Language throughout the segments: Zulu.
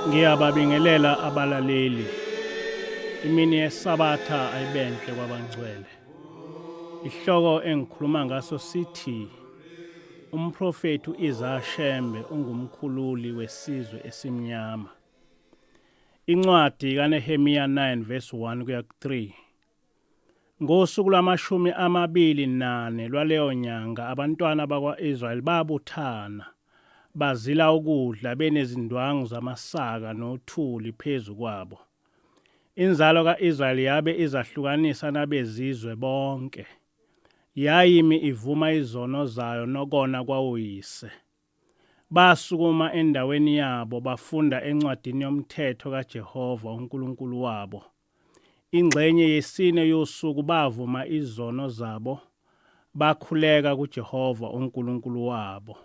Ngiyababingelela abalaleli. Imini yeSabatha ayibenhle kwabangcwele. Ihloko engikhuluma ngaso sithi umprofeti uIsaiah Shembe ungumkhululi wesizwe esimnyama. Incwadi kaNehemiya 9 verse 1 kuya 3. Ngosuku lwama-24 lwaleyo nyanga abantwana bakwa-Israyeli babuthana, bazila ukudla benezindwangu zamasaka nothuli phezu kwabo. Inzalo ka-Israyeli yabe izahlukanisa nabezizwe bonke. Yayimi ivuma izono zayo nokona kwawoyise. Basukuma endaweni yabo bafunda encwadini yomthetho kaJehova uNkulunkulu wabo. Ingxenye yesine yosuku bavuma izono zabo, bakhuleka kuJehova uNkulunkulu wabo.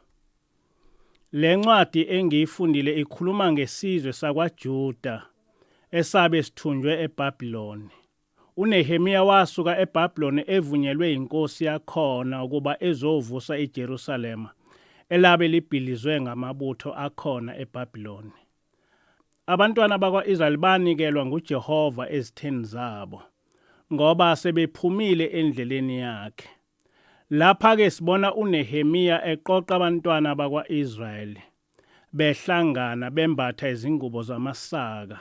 Le ncwadi engiyifundile ikhuluma ngesizwe sakwaJuda esabe sithunjwe eBhabhiloni. UNehemiya wasuka eBhabhiloni evunyelwe inkosi yakhona ukuba ezovusa iJerusalema elabe libhilizwe ngamabutho akhona eBhabhiloni. Abantwana bakwa-Israyeli banikelwa nguJehova ezitheni zabo, ngoba sebephumile endleleni yakhe. Lapha-ke sibona uNehemiya eqoqa abantwana bakwa-Israyeli, behlangana bembatha izingubo zamasaka,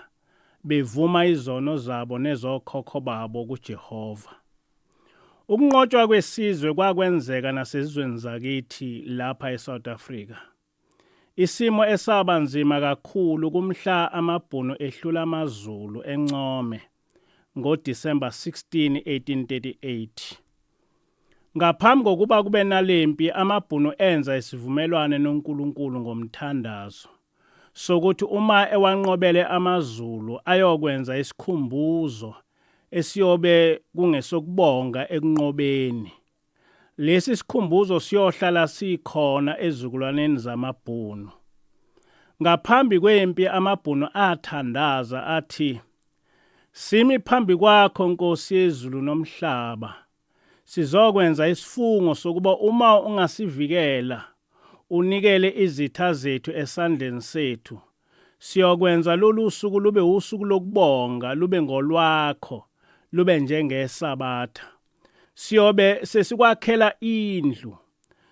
bevuma izono zabo nezokhokho babo kuJehova. Ukunqotshwa kwesizwe kwakwenzeka nasezizweni zakithi lapha eSouth Africa. Isimo esaba nzima kakhulu kumhla amabhunu ehlula amaZulu eNcome ngoDisemba 16, 1838. Ngaphambi kokuba kube nalempi, amabhunu enza isivumelwano noNkulunkulu ngomthandazo sokuthi uma ewanqobele amaZulu ayokwenza isikhumbuzo esiyobe kungesokubonga ekunqobeni. Lesi sikhumbuzo siyohlala sikhona ezizukulwaneni zamabhunu. Ngaphambi kwempi amabhunu athandaza athi, "Simi phambi kwakho Nkosi yezulu nomhlaba. Sizokwenza isifungo sokuba uma ungasivikela unikele izitha zethu esandleni sethu, siyokwenza lolu suku lube usuku lokubonga, lube ngolwakho, lube njengeSabatha. Siyobe sesikwakhela indlu,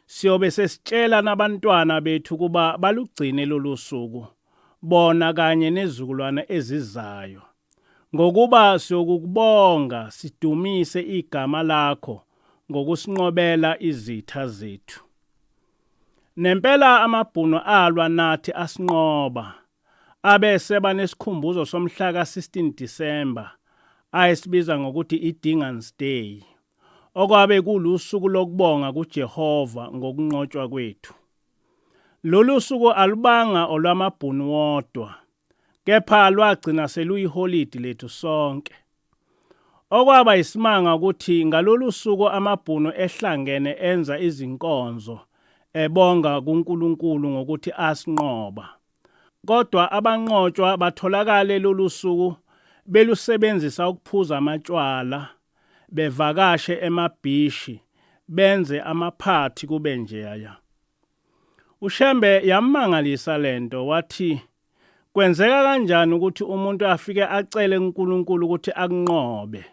siyobe sesitshela nabantwana bethu kuba balugcine lolu suku, bona kanye nezizukulwane ezizayo. Ngokuba siyokubonga sidumise igama lakho ngokusinqobela izitha zethu." Nempela amabhunu alwa nathi asinqoba, abese banesikhumbuzo somhla ka-16 Disemba ayesibiza ngokuthi iDingens Day, okwabe kulusuku lokubonga kuJehova ngokunqotshwa kwethu. Lolu suku alubanga olwamabhunu wodwa, kepha lwagcina seluyiholidi lethu sonke. Okwaba isimanga ukuthi ngalolu suku amabhunu ehlangene enza izinkonzo ebonga kuNkulunkulu ngokuthi asinqoba. Kodwa abanqotshwa batholakale lolu suku belusebenzisa ukuphuza amatshwala, bevakashe emabhishi, benze amaphathi kube njeya. uShembe yamangalisa lento, wathi, "Kwenzeka kanjani ukuthi umuntu afike acele uNkulunkulu ukuthi akunqobe,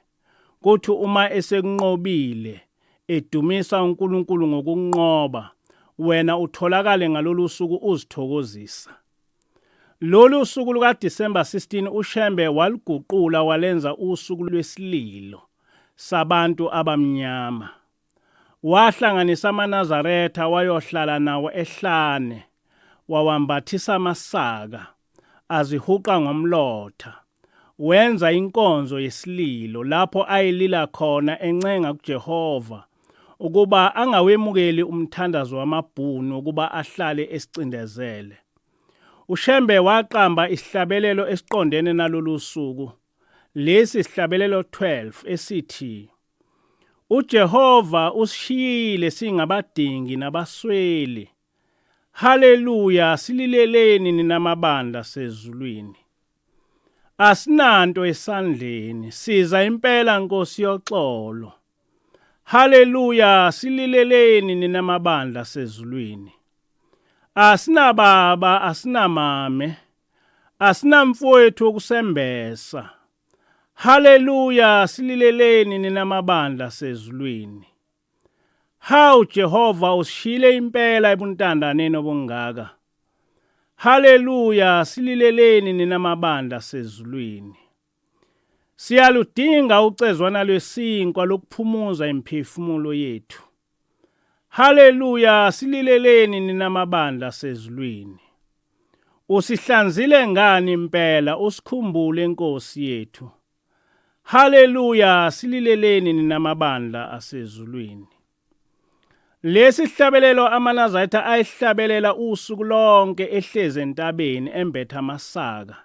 kuthi uma esekunqobile edumisa uNkulunkulu ngokunqoba, wena utholakale ngalolu suku uzithokozisa?" Lolu suku lukaDisemba 16 uShembe waliguqula walenza usuku lwesililo sabantu abamnyama. Wahlanganisa amaNazaretha wayohlala nawo ehlane, wawambathisa amasaka, azihuqa ngomlotha. Wenza inkonzo yesililo lapho ayilila khona encenga kuJehova ukuba angawemukeli umthandazo wamabhunu ukuba ahlale esicindezele. uShembe waqamba isihlabelelo esiqondene nalolu suku, lesi sihlabelelo 12 esithi, "UJehova usishiyile singabadingi nabasweli. Haleluya, silileleni ninamabandla sezulwini. Asinanto esandleni, siza impela Nkosi yoxolo. Haleluya, silileleni ninamabandla sezulwini. Asinababa, asinamame, asinamfowethu wokusembesa. Haleluya, silileleni nina mabandla sezulwini. Hawu Jehova, usishile impela ebuntandaneni obungaka. Haleluya, silileleni nina mabandla sezulwini. Siyaludinga ucezwana lwesinkwa lokuphumuza imphefumulo yethu. Haleluya, silileleni nina mabandla sezulwini. Usihlanzile ngani impela, usikhumbule Nkosi yethu. Haleluya, silileleni nina mabandla asezulwini. Lesi sihlabelelo amaNazaretha ayihlabelela usuku lonke ehleze entabeni embetha amasaka,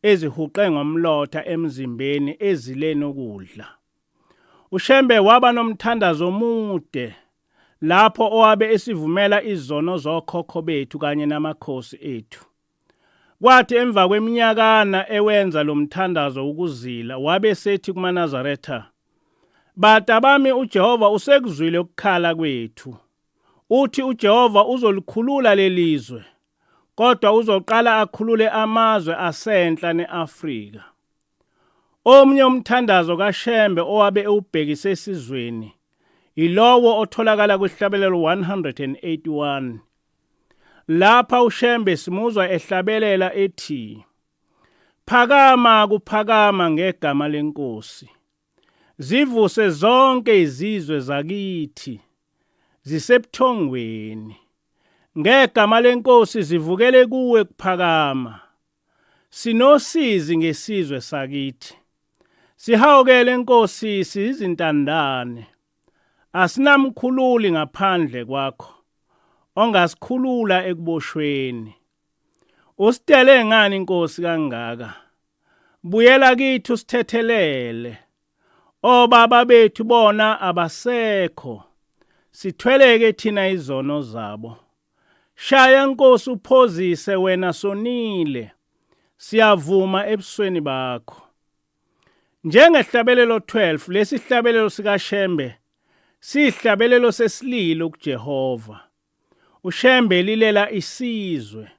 ezihuqe ngomlotha emzimbeni ezileni ukudla. uShembe waba nomthandazo omude lapho owabe esivumela izono zokhokho bethu kanye namakhosi ethu. Kwathi emva kweminyakana ewenza lo mthandazo ukuzila wabe sethi kumaNazaretha, "Bata bami, uJehova usekuzwile ukukhala kwethu. Uthi uJehova uzolikhulula lelizwe, kodwa uzoqala akhulule amazwe asenhla neAfrika." Omnye umthandazo kaShembe owabe ewubhekise esizweni ilowo otholakala kwihlabelelo 181. Lapha uShembe simuzwa ehlabelela ethi, "Phakama kuphakama ngegama leNkosi. Zivuse zonke izizwe zakithi, zisebuthongweni. Ngegama leNkosi zivukele kuwe kuphakama. Sinosizi ngesizwe sakithi. Sihawukele Nkosi sizintandane. Asinamkhululi ngaphandle kwakho, ongasikhulula ekuboshweni. Usitele ngani Nkosi kangaka? Buyela kithi usithethelele. Obaba bethu bona abasekho, sithweleke thina izono zabo. Shaya Nkosi uphozise, wena sonile, siyavuma ebusweni bakho." Njengehlabelelo 12, lesi hlabelelo sikaShembe sihlabelelo sesililo kuJehova. uShembe lilela isizwe.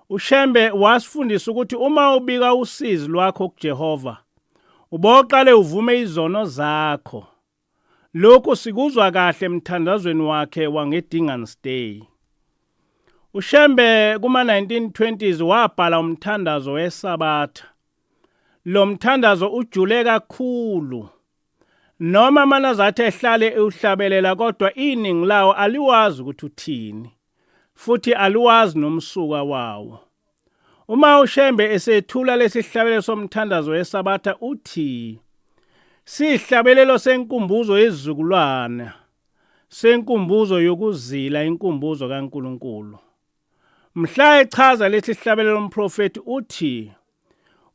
uShembe wasifundisa ukuthi uma ubika usizi lwakho kuJehova, uboqale uvume izono zakho. Lokhu sikuzwa kahle emthandazweni wakhe wangeDingens Day. uShembe kuma-1920s wabhala umthandazo weSabatha. Lo mthandazo ujule kakhulu. Noma amaNazaretha ehlale ewuhlabelela, kodwa iningi lawo aliwazi ukuthi uthini, futhi aliwazi nomsuka wawo. Uma uShembe esethula lesi sihlabelelo somthandazo weSabatha uthi, "Sihlabelelo senkumbuzo yezizukulwana, senkumbuzo yokuzila inkumbuzo kaNkulunkulu." Mhla echaza lesi sihlabelelo umprofeti uthi,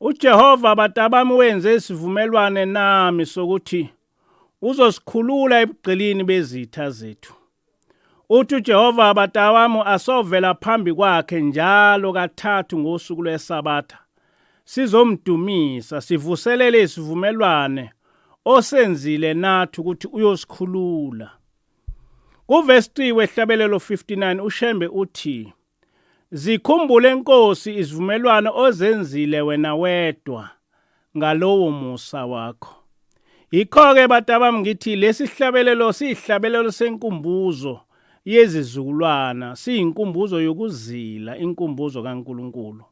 "uJehova batabami wenze isivumelwano nami sokuthi uzosikhulula ebugqilini bezitha zethu. Uthi uJehova batabami asovela phambi kwakhe njalo kathathu ngosuku lweSabatha, sizomdumisa, sivuselele isivumelwano osenzile nathi ukuthi uyosikhulula." Kuvesi 3 wehlabelelo 59 uShembe uthi, "Zikhumbule Nkosi izivumelwano ozenzile wena wedwa ngalowo musa wakho." Yikho-ke batabami ngithi lesi sihlabelelo siyihlabelelo senkumbuzo yezizukulwana, siyinkumbuzo yokuzila, inkumbuzo kaNkulunkulu.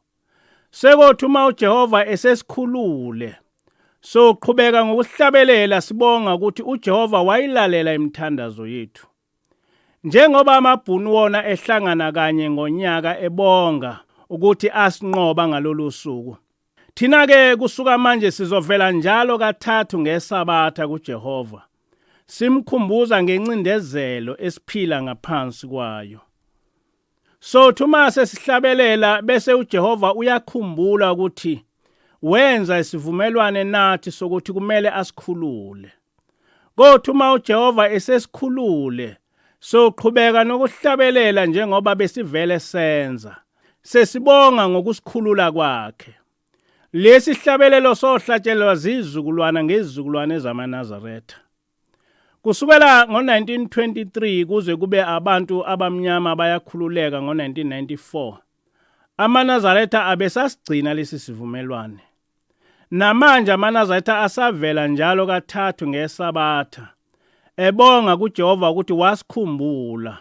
Sekothi uma uJehova esesikhulule, soqhubeka ngokuhlabelela sibonga ukuthi uJehova wayilalela imithandazo yethu. Njengoba amabhunu wona ehlangana kanye ngonyaka ebonga ukuthi asinqoba ngalolu suku, thina-ke kusuka manje sizovela njalo kathathu ngeSabatha kuJehova, simkhumbuza ngencindezelo esiphila ngaphansi kwayo. Sothi uma sesihlabelela bese uJehova uyakhumbula ukuthi wenza isivumelwano nathi sokuthi kumele asikhulule. Kodwa uma uJehova esesikhulule, soqhubeka nokuhlabelela njengoba besivele senza, sesibonga ngokusikhulula kwakhe. Lesi sihlabelelo sohlatshelwa zizukulwana ngezizukulwane zamaNazaretha. Kusukela ngo-1923 kuze kube abantu abamnyama bayakhululeka ngo-1994, amaNazaretha abesasigcina lesi sivumelwano. Namanje amaNazaretha asavela njalo kathathu ngeSabatha, ebonga kuJehova ukuthi wasikhumbula,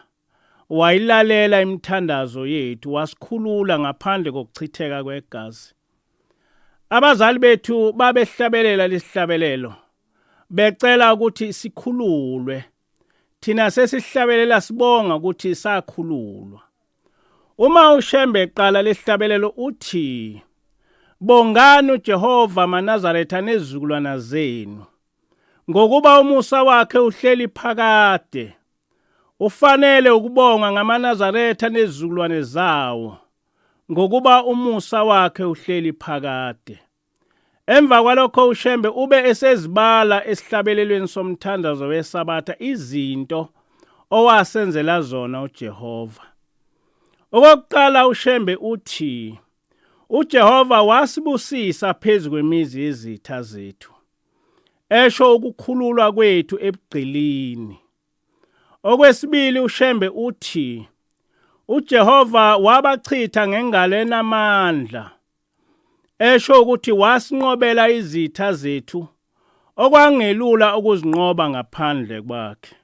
wayilalela imithandazo yethu, wasikhulula ngaphandle kokuchitheka kwegazi. Abazali bethu babehlabelela lesihlabelelo, becela ukuthi sikhululwe. Thina sesihlabelela sibonga ukuthi sakhululwa. Uma uShembe eqala lesihlabelelo uthi, bongani uJehova amaNazaretha nezizukulwana zenu, ngokuba umusa wakhe uhleli phakade. Ufanele ukubonga ngamaNazaretha nezizukulwane zawo, ngokuba umusa wakhe uhleli phakade. Emva kwalokho uShembe ube esezibala esihlabelelweni somthandazo weSabatha izinto owasenzela zona uJehova. Okokuqala uShembe uthi, uJehova wasibusisa phezu kwemizi yezitha zethu, esho ukukhululwa kwethu ebugqilini. Okwesibili uShembe uthi, uJehova wabachitha ngengalo enamandla, esho ukuthi wasinqobela izitha zethu, okwangelula ukuzinqoba ngaphandle kwakhe.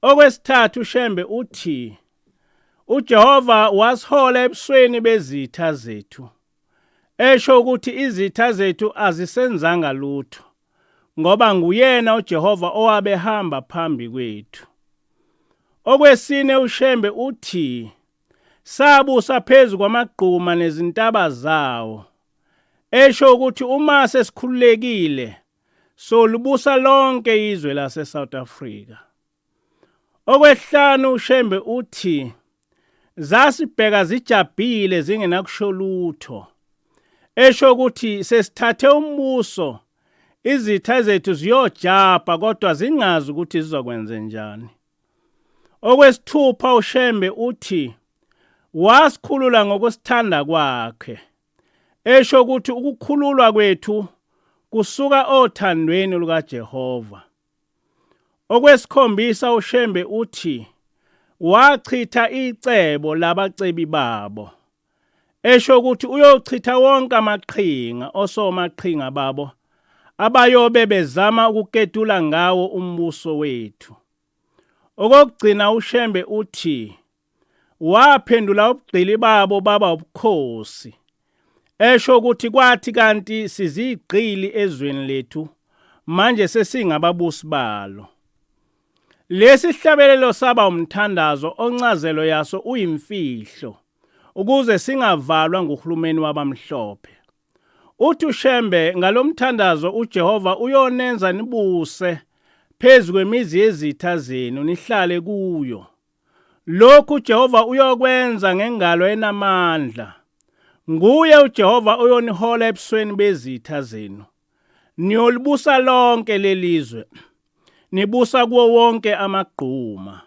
Okwesithathu uShembe uthi, uJehova wasihola ebusweni bezitha zethu, esho ukuthi izitha zethu azisenzanga lutho, ngoba nguyena uJehova owabehamba phambi kwethu. Okwesine uShembe uthi, sabusa phezu kwamagquma nezintaba zawo, esho ukuthi uma sesikhululekile solubusa lonke izwe lase-South Africa. Okwesihlanu uShembe uthi, zasibheka zijabhile zingenakusho lutho, esho ukuthi sesithathe umbuso, izitha zethu ziyojabha kodwa zingazi ukuthi zizokwenza njani. Okwesithupha uShembe uthi, wasikhulula ngokusithanda kwakhe, esho ukuthi ukukhululwa kwethu kusuka othandweni lukaJehova. Okwesikhombisa uShembe uthi, wachitha icebo labacebi babo, esho ukuthi uyochitha wonke amaqhinga osomaqhinga babo abayobe bezama ukuketula ngawo umbuso wethu. Okugcina uShembe uthi, waphendula ubugqili babo baba ubukhosi, esho ukuthi kwathi kanti sizigqili ezweni lethu, manje sesingababusi balo. Lesi sihlabelelo saba umthandazo oncazelo yaso uyimfihlo, ukuze singavalwa nguhulumeni wabamhlophe. Uthi uShembe, ngalomthandazo uJehova uyonenza nibuse phezu kwemizi yezitha zenu nihlale kuyo. Lokhu uJehova uyokwenza ngengalo enamandla. Nguye uJehova uyonihola ebusweni bezitha zenu. Niyolibusa lonke lelizwe, nibusa kuwo wonke amagquma.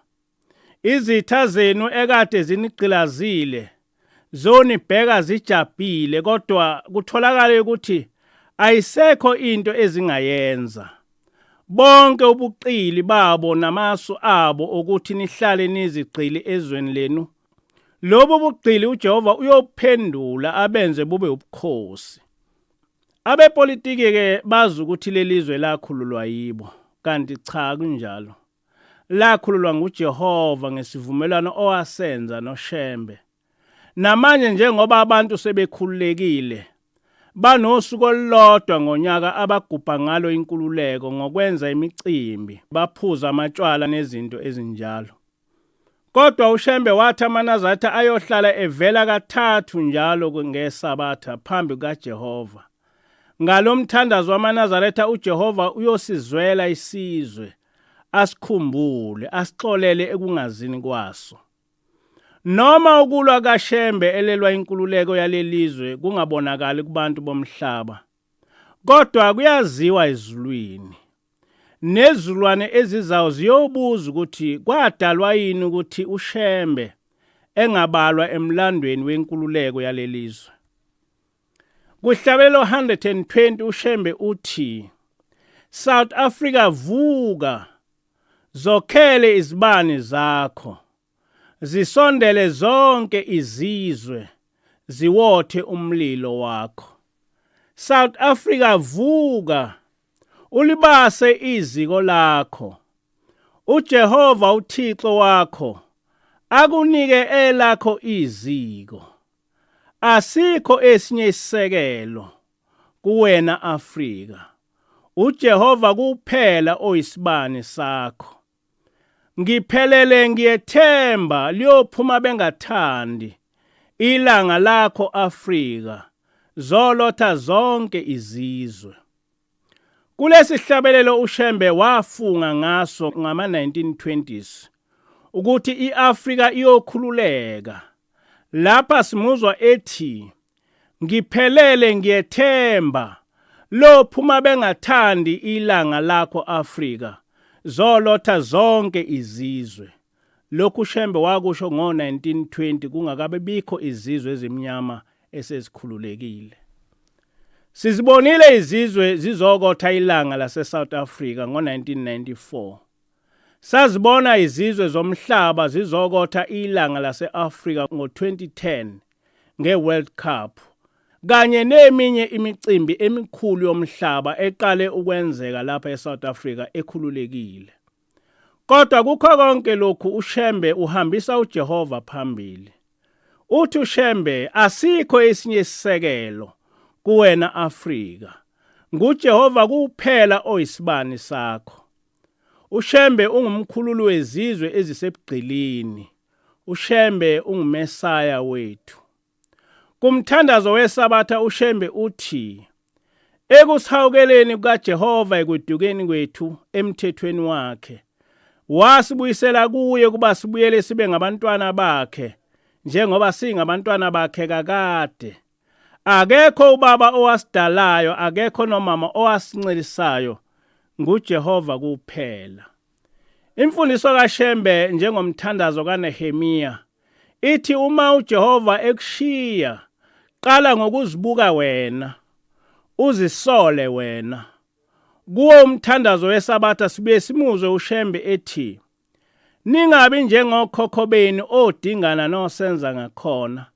Izitha zenu ekade zinigqilazile, zonibheka zijabhile, kodwa kutholakala ukuthi ayisekho into ezingayenza. Bonke ubuqili babo namasu abo ukuthi nihlale nizigqili ezweni lenu, lobo buqili uJehova uyophendula abenze bube ubukhosi. Abepolitiki-ke bazi ukuthi lelizwe lakhululwa yibo, kanti cha kunjalo. Lakhululwa nguJehova ngesivumelwano owasenza noShembe. Namanje njengoba abantu sebekhululekile, banosuku olulodwa ngonyaka abagubha ngalo inkululeko ngokwenza imicimbi, baphuza amatshwala nezinto ezinjalo. Kodwa uShembe wathi amaNazaretha ayohlala evela kathathu njalo ngeSabatha phambi kukaJehova. Ngalomthandazo wamaNazaretha uJehova uyosizwela isizwe, asikhumbule, asixolele ekungazini kwaso. Noma ukulwa kaShembe elelwa inkululeko yalelizwe kungabonakali kubantu bomhlaba, kodwa kuyaziwa ezulwini. Nezulwane ezizayo ziyobuza ukuthi kwadalwa yini ukuthi uShembe engabalwa emlandweni wenkululeko yalelizwe. Kuhlabelelo 120 uShembe uthi, South Africa vuka, zokhele izibani zakho, zisondele zonke izizwe, ziwothe umlilo wakho. South Africa vuka, ulibase iziko lakho. uJehova uThixo wakho akunike elakho iziko. Asikho esinye isisekelo kuwena Afrika. uJehova kuphela oyisibane sakho. Ngiphelele ngiyethemba liyophuma bengathandi ilanga lakho Afrika, zolotha zonke izizwe. Kulesi hlabelelo uShembe wafunga ngaso ngama-1920s ukuthi iAfrika iyokhululeka. Lapha simuzwa ethi, ngiphelele ngiyethemba lophuma bengathandi ilanga lakho Afrika, zolotha zonke izizwe. Lokhu uShembe wakusho ngo-1920 kungakabe bikho izizwe ezimnyama esezikhululekile. Sizibonile izizwe zizokotha ilanga lase-South Africa ngo-1994. Sazibona izizwe zomhlaba zizokotha ilanga lase-Afrika ngo-2010 nge-World Cup, kanye neminye imicimbi emikhulu yomhlaba eqale ukwenzeka lapha e-South Africa ekhululekile. Kodwa kukho konke lokhu uShembe uhambisa uJehova phambili. Uthi uShembe, asikho esinye isisekelo kuwena Afrika. NguJehova kuphela oyisibani sakho. uShembe ungumkhululi wezizwe ezisebugqilini. uShembe ungumesaya wethu. Kumthandazo weSabatha uShembe uthi, ekusihawukeleni kukaJehova ekudukeni kwethu emthethweni wakhe, wasibuyisela kuye kuba sibuyele sibe ngabantwana bakhe, njengoba singabantwana bakhe kakade. Akekho ubaba owasidalayo, akekho nomama owasincelisayo, nguJehova kuphela. Imfundiso kaShembe njengomthandazo kaNehemiya ithi uma uJehova ekushiya, qala ngokuzibuka wena, uzisole wena. Kuwo umthandazo weSabatha sibuye simuzwe uShembe ethi, ningabi njengokhokho benu odingana nosenza ngakhona.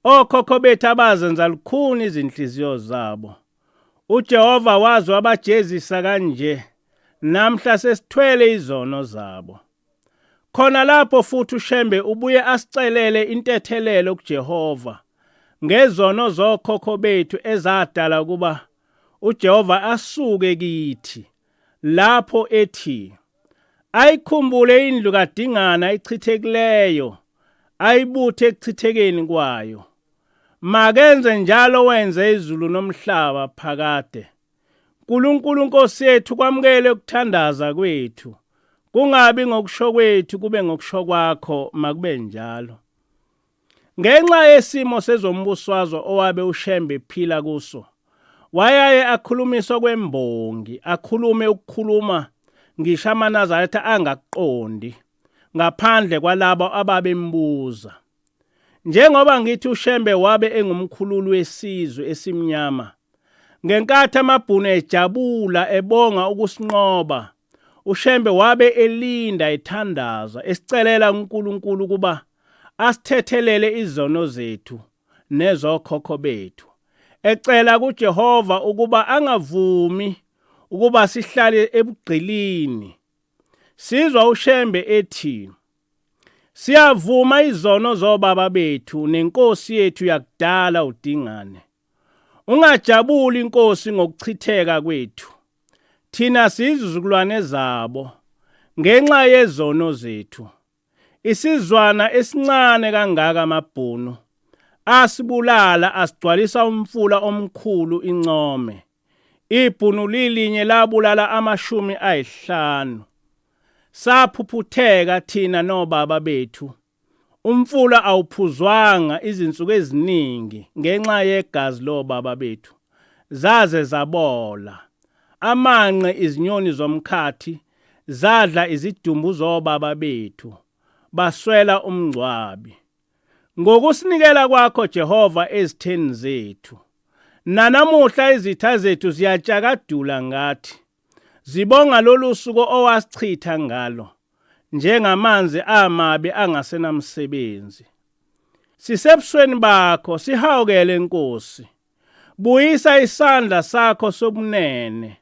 Okhokho bethu abazenza lukhuni izinhliziyo zabo. uJehova wazi wabajezisa kanje, namhla sesithwele izono zabo. Khona lapho futhi uShembe ubuye asicelele intethelelo kuJehova ngezono zokhokho bethu ezadala ukuba uJehova asuke kithi. Lapho ethi, ayikhumbule indlu kadingana ichithekileyo, ayibuthe ekuchithekeni kwayo. Makenze njalo wenze izulu nomhlaba phakade. Nkulunkulu Nkosi yethu, kwamukele ukuthandaza kwethu. Kungabi ngokusho kwethu kube ngokusho kwakho, makube njalo. Ngenxa yesimo sezombusazwe owabe uShembe phila kuso, wayaye akhulumiswa kwembongi, akhulume ukukhuluma ngisho amaNazaretha angakuqondi, ngaphandle kwalabo ababembuza. Njengoba ngithi uShembe wabe engumkhululi wesizwe esimnyama, ngenkathi amabhunu ejabula ebonga ukusinqoba, uShembe wabe elinda ethandaza, esicelela uNkulunkulu kuba asithethelele izono zethu nezokhokho bethu, ecela kuJehova ukuba angavumi ukuba sihlale ebugqilini. Sizwa uShembe ethi, siyavuma izono zobaba bethu nenkosi yethu yakudala uDingane. Ungajabuli inkosi ngokuchitheka kwethu, thina siyizizukulwane zabo, ngenxa yezono zethu. Isizwana esincane kangaka amabhunu asibulala, asigcwalisa umfula omkhulu income. Ibhunu lilinye labulala 50. Saphuphutheka thina nobaba bethu. Umfula awuphuzwanga izinsuku eziningi ngenxa yegazi lobaba bethu. Zaze zabola. Amanqe izinyoni zomkhathi zadla izidumbu zobaba bethu, baswela umngcwabi. Ngokusinikela kwakho Jehova ezitheni zethu, nanamuhla izitha zethu ziyatshakadula ngathi, zibonga lolu suku owasichitha ngalo, njengamanzi amabi angasenamsebenzi. Sisebusweni bakho, sihawukele Nkosi. Buyisa isandla sakho sobunene.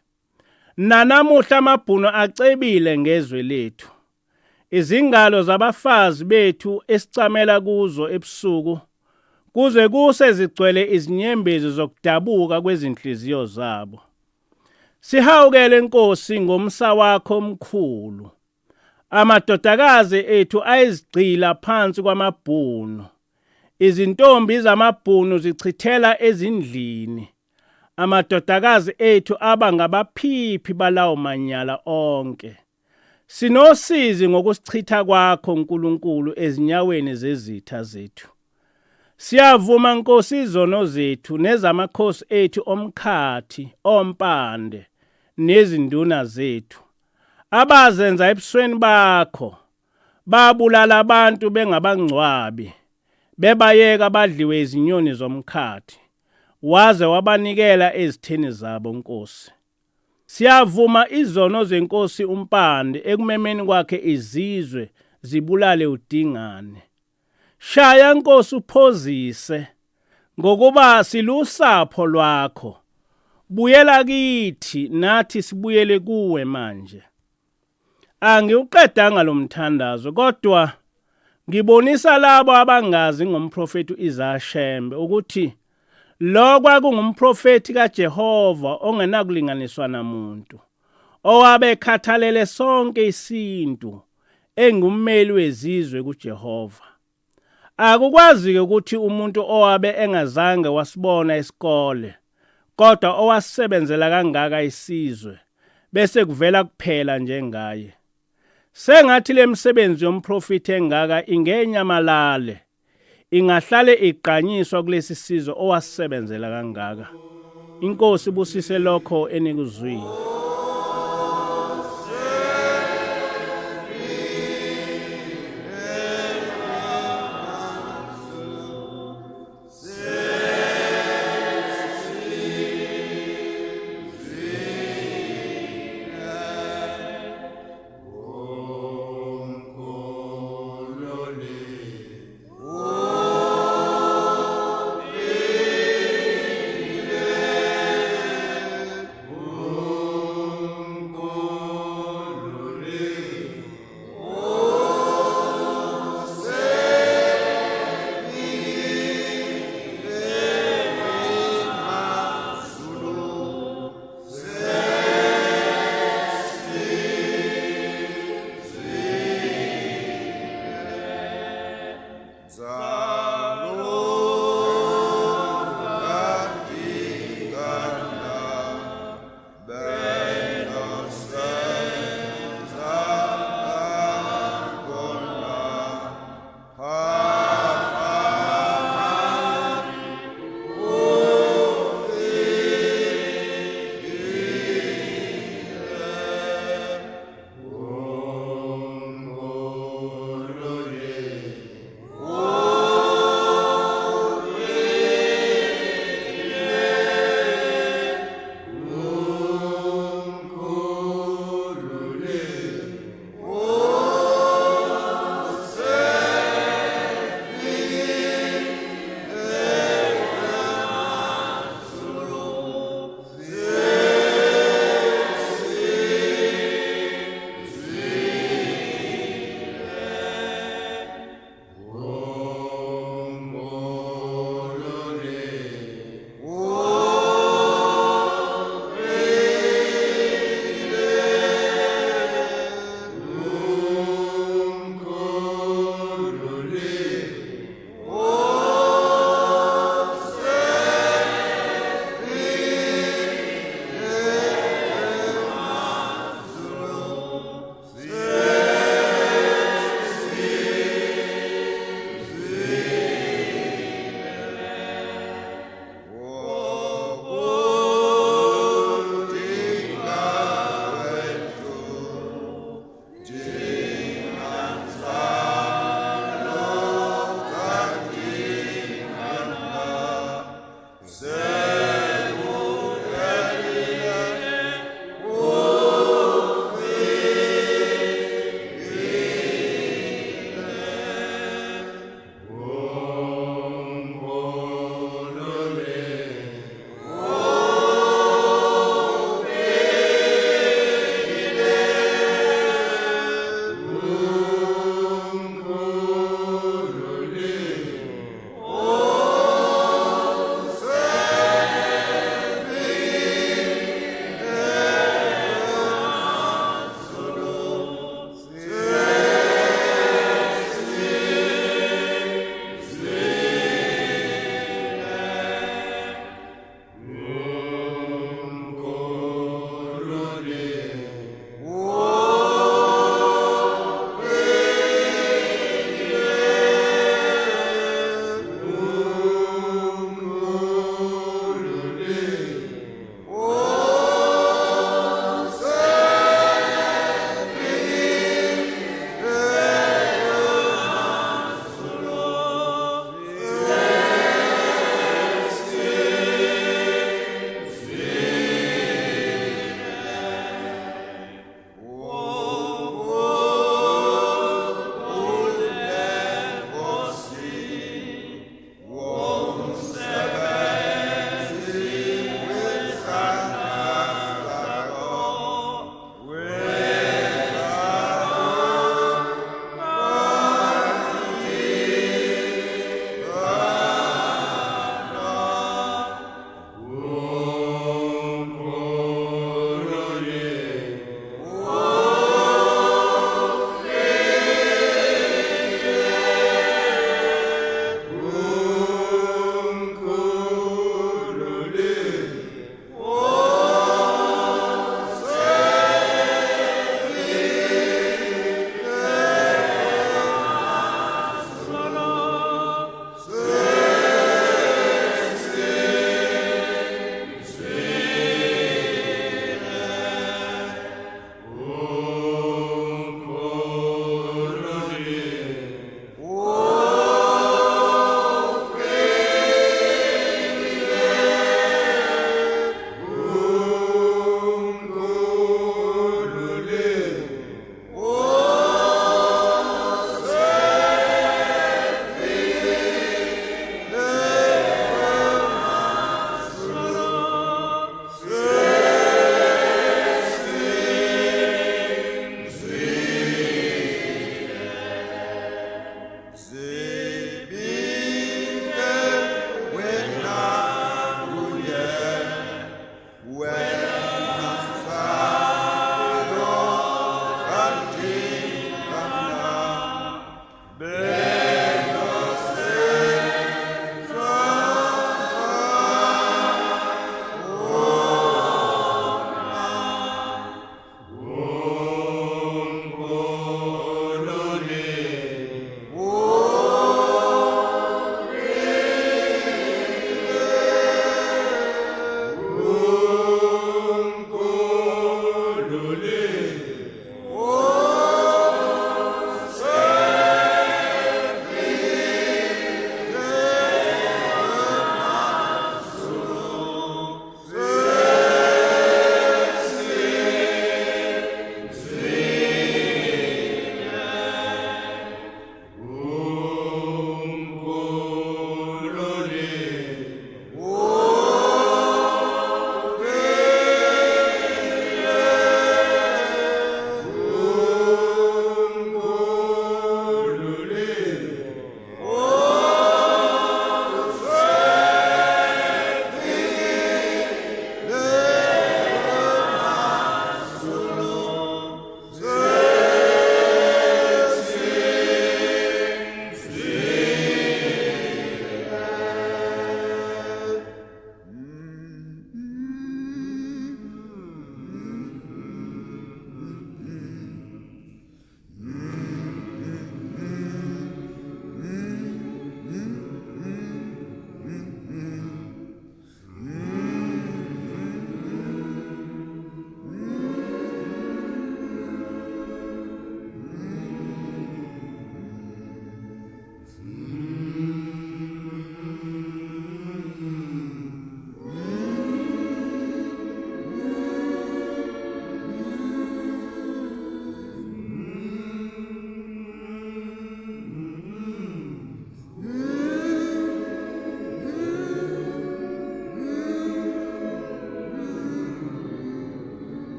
Nanamuhla amabhuno acebile ngezwe lethu. Izingalo zabafazi bethu esicamela kuzo ebusuku kuze kuse zigcwele izinyembezi zokudabuka kwezinhliziyo zabo. Sihawukele Nkosi ngomsa wakho omkhulu. Amadodakazi ethu ayizigcila phansi kwamabhuno. Izintombi zamabhuno zichithela ezindlini. Amadodakazi ethu aba ngabaphiphi balawo manyala onke. Sinosizi ngokusichitha kwakho Nkulunkulu ezinyaweni zezitha zethu. Siyavuma Nkosi izono zethu nezamakhosi ethu omkhathi, ompande, nezinduna zethu. Abazenza ebusweni bakho, babulala abantu bengabangcwabi, bebayeka badliwe izinyoni zomkhathi, waze wabanikela ezitheni zabo Nkosi. Siyavuma izono zeNkosi umpande ekumemeni kwakhe izizwe zibulale udingane. Shaya Nkosi uphozise, ngokuba silusapho lwakho. Buyela kithi nathi sibuyele kuwe manje. Angiuqedanga lo mthandazo kodwa ngibonisa labo abangazi ngomprofeti Isaiah Shembe ukuthi lo kwakungumprofeti kaJehova ongenakulinganiswa namuntu, owabe khathalele sonke isintu, engummeli wezizwe kuJehova. Akukwazi-ke ukuthi umuntu owabe engazange wasibona isikole, kodwa owasebenzela kangaka isizwe, bese kuvela kuphela njengaye. Sengathi le misebenzi yomprofeti engaka ingenyamalale, ingahlale iqanyiswa kulesi sizwe owasebenzela kangaka. Inkosi busise lokho enikuzwile.